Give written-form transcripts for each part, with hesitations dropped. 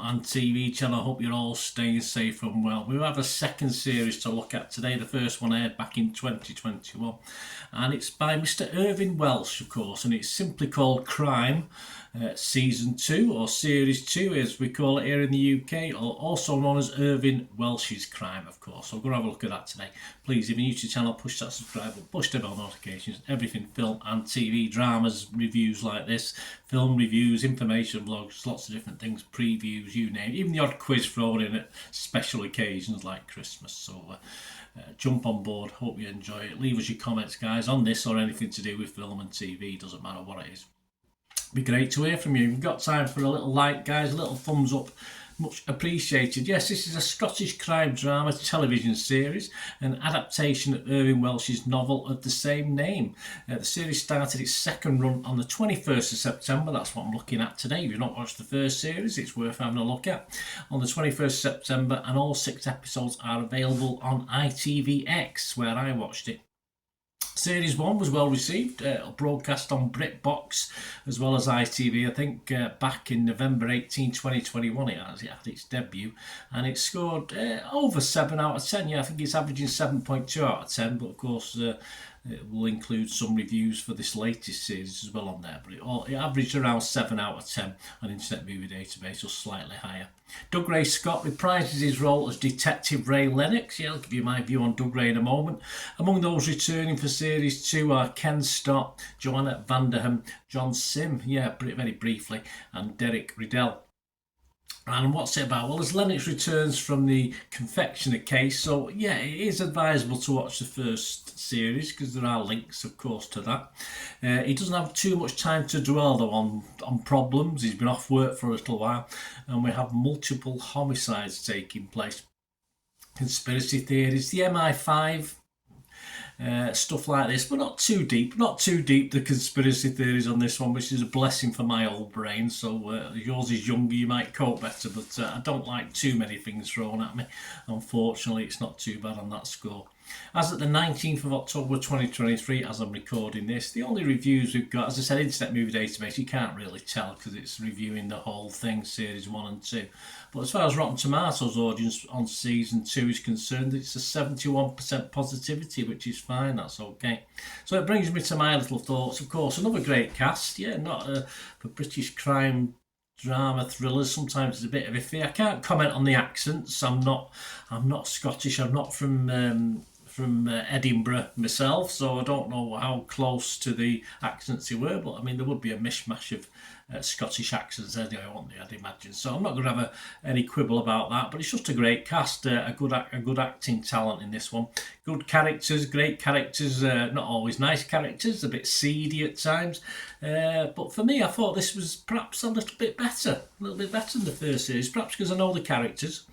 and TV channel. I hope you're all staying safe and well. We have a second series to look at today. The first one aired back in 2021, and it's by Mr. Irvine Welsh, of course, and it's simply called Crime, Season 2, or Series 2 as we call it here in the UK, or also known as Irvine Welsh's Crime, of course. So we're going to have a look at that today. Please, if you're new to the channel, push that subscribe button, push the bell notifications, everything film and TV, dramas, reviews like this, film reviews, information vlogs, lots of different things, previews, you name it, even the odd quiz thrown in at special occasions like Christmas. So jump on board, hope you enjoy it. Leave us your comments, guys, on this or anything to do with film and TV, doesn't matter what it is. Be great to hear from you. If you've got time for a little like, guys, a little thumbs up, much appreciated. Yes, this is a Scottish crime drama television series, an adaptation of Irvine Welsh's novel of the same name. The series started its second run on the 21st of September. That's what I'm looking at today. If you've not watched the first series, it's worth having a look at. On the 21st of September, and all 6 episodes are available on ITVX, where I watched it. Series 1 was well received, broadcast on BritBox as well as ITV. I think back in November 18, 2021 it had its debut, and it scored over 7 out of 10. Yeah, I think it's averaging 7.2 out of 10, but of course it will include some reviews for this latest series as well on there, but it averaged around 7 out of 10 on Internet Movie Database, or slightly higher. Doug Ray Scott reprises his role as Detective Ray Lennox. Yeah, I'll give you my view on Doug Ray in a moment. Among those returning for Series 2 are Ken Stott, Joanna Vanderham, John Sim, yeah, very briefly, and Derek Riddell. And what's it about? Well, as Lennox returns from the confectioner case, so yeah, it is advisable to watch the first series because there are links, of course, to that. He doesn't have too much time to dwell, though, on problems. He's been off work for a little while, and we have multiple homicides taking place. Conspiracy theories, the MI5, stuff like this, but not too deep, the conspiracy theories on this one, which is a blessing for my old brain. So yours is younger, you might cope better, but I don't like too many things thrown at me. Unfortunately, it's not too bad on that score. As at the 19th of October 2023, as I'm recording this, the only reviews we've got, as I said, Internet Movie Database, you can't really tell because it's reviewing the whole thing, Series 1 and 2. But as far as Rotten Tomatoes audience on Season 2 is concerned, it's a 71% positivity, which is fine, that's okay. So it brings me to my little thoughts. Of course, another great cast, yeah, not for British crime drama thrillers, sometimes it's a bit of iffy. I can't comment on the accents. I'm not Scottish. I'm not from Edinburgh myself, so I don't know how close to the accents they were, but I mean there would be a mishmash of Scottish accents anyway, won't there, I'd imagine. So I'm not going to have any quibble about that, but it's just a great cast, a good acting talent in this one. Good characters, great characters, not always nice characters, a bit seedy at times, but for me I thought this was perhaps a little bit better than the first series, perhaps because I know the characters.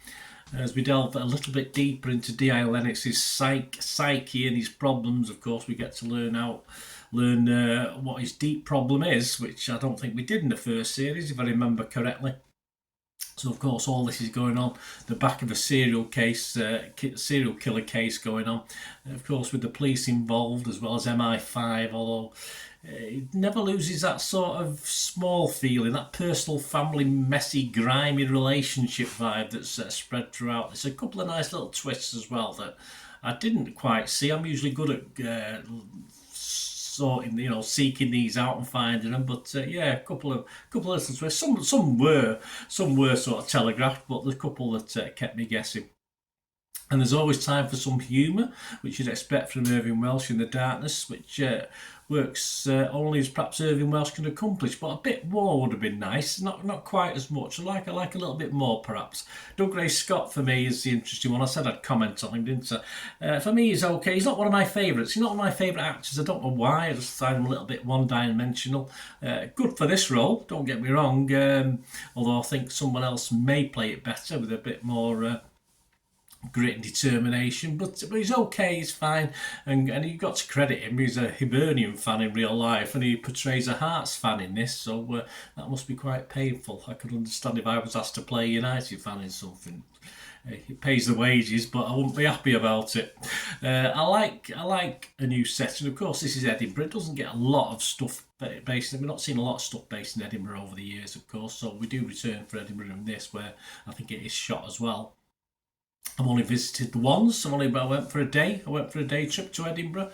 As we delve a little bit deeper into D.I. Lennox's psyche and his problems, of course, we get to learn what his deep problem is, which I don't think we did in the first series, if I remember correctly. So, of course, all this is going on the back of a serial killer case going on, of course, with the police involved as well as MI5, although it never loses that sort of small feeling, that personal, family, messy, grimy relationship vibe that's spread throughout. There's a couple of nice little twists as well that I didn't quite see. I'm usually good at seeking these out and finding them, but yeah, a couple of little twists. Some were sort of telegraphed, but the couple that kept me guessing. And there's always time for some humour, which you'd expect from Irvine Welsh in the darkness, which works only as perhaps Irvine Welsh can accomplish. But a bit more would have been nice, not quite as much. I like a little bit more, perhaps. Doug Ray Scott, for me, is the interesting one. I said I'd comment on him, didn't I? For me, he's okay. He's not one of my favourites. He's not one of my favourite actors. I don't know why. I just find him a little bit one-dimensional. Good for this role, don't get me wrong. Although I think someone else may play it better with a bit more grit and determination, but he's okay, he's fine, and you've got to credit him. He's a Hibernian fan in real life, and he portrays a Hearts fan in this, so that must be quite painful. I could understand if I was asked to play a United fan in something. It pays the wages, but I wouldn't be happy about it. I like a new setting. Of course, this is Edinburgh. It doesn't get a lot of stuff based. We've not seen a lot of stuff based in Edinburgh over the years, of course. So we do return for Edinburgh in this, where I think it is shot as well. I've only visited the once. I went for a day. I went for a day trip to Edinburgh,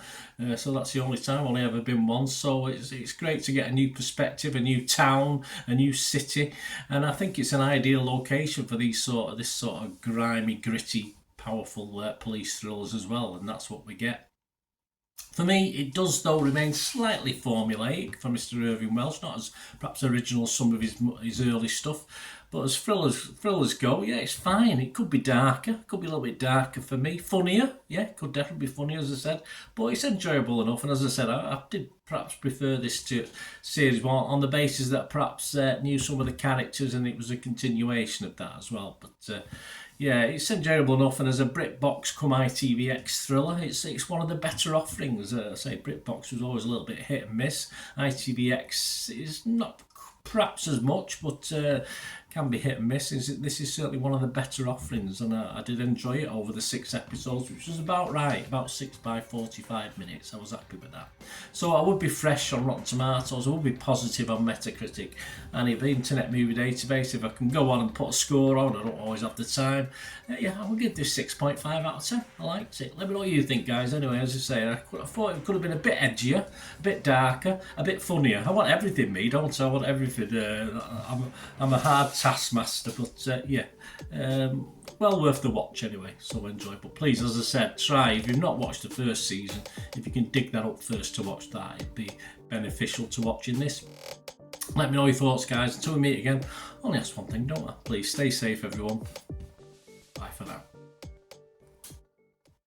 so that's the only time. I've only ever been once. So it's great to get a new perspective, a new town, a new city, and I think it's an ideal location for this sort of grimy, gritty, powerful police thrillers as well, and that's what we get. For me, it does though remain slightly formulaic for Mr. Irvine Welsh, not as perhaps original as some of his early stuff, but as thrillers go, yeah, it's fine. It could be darker, could be a little bit darker for me, funnier, yeah, could definitely be funnier, as I said, but it's enjoyable enough. And as I said, I did perhaps prefer this to series one on the basis that perhaps knew some of the characters and it was a continuation of that as well. But yeah, it's enjoyable enough, and as a BritBox come ITVX thriller, it's one of the better offerings. I say BritBox was always a little bit hit and miss. ITVX is not perhaps as much, but can be hit and miss. This is certainly one of the better offerings, and I did enjoy it over the 6 episodes, which was about right, about 6 by 45 minutes. I was happy with that. So I would be fresh on Rotten Tomatoes, I would be positive on Metacritic, and if the Internet Movie Database, if I can go on and put a score on, I don't always have the time, yeah, I would give this 6.5 out of 10. I liked it. Let me know what you think, guys. Anyway, as I say, I thought it could have been a bit edgier, a bit darker, a bit funnier. I want everything, me, don't I? I want everything. I'm a hard taskmaster, but yeah, well worth the watch anyway, so enjoy. But please, as I said, try, if you've not watched the first season, if you can dig that up first to watch that, it'd be beneficial to watching this. Let me know your thoughts, guys. Until we meet again, only ask one thing, don't I? Please stay safe, everyone. Bye for now.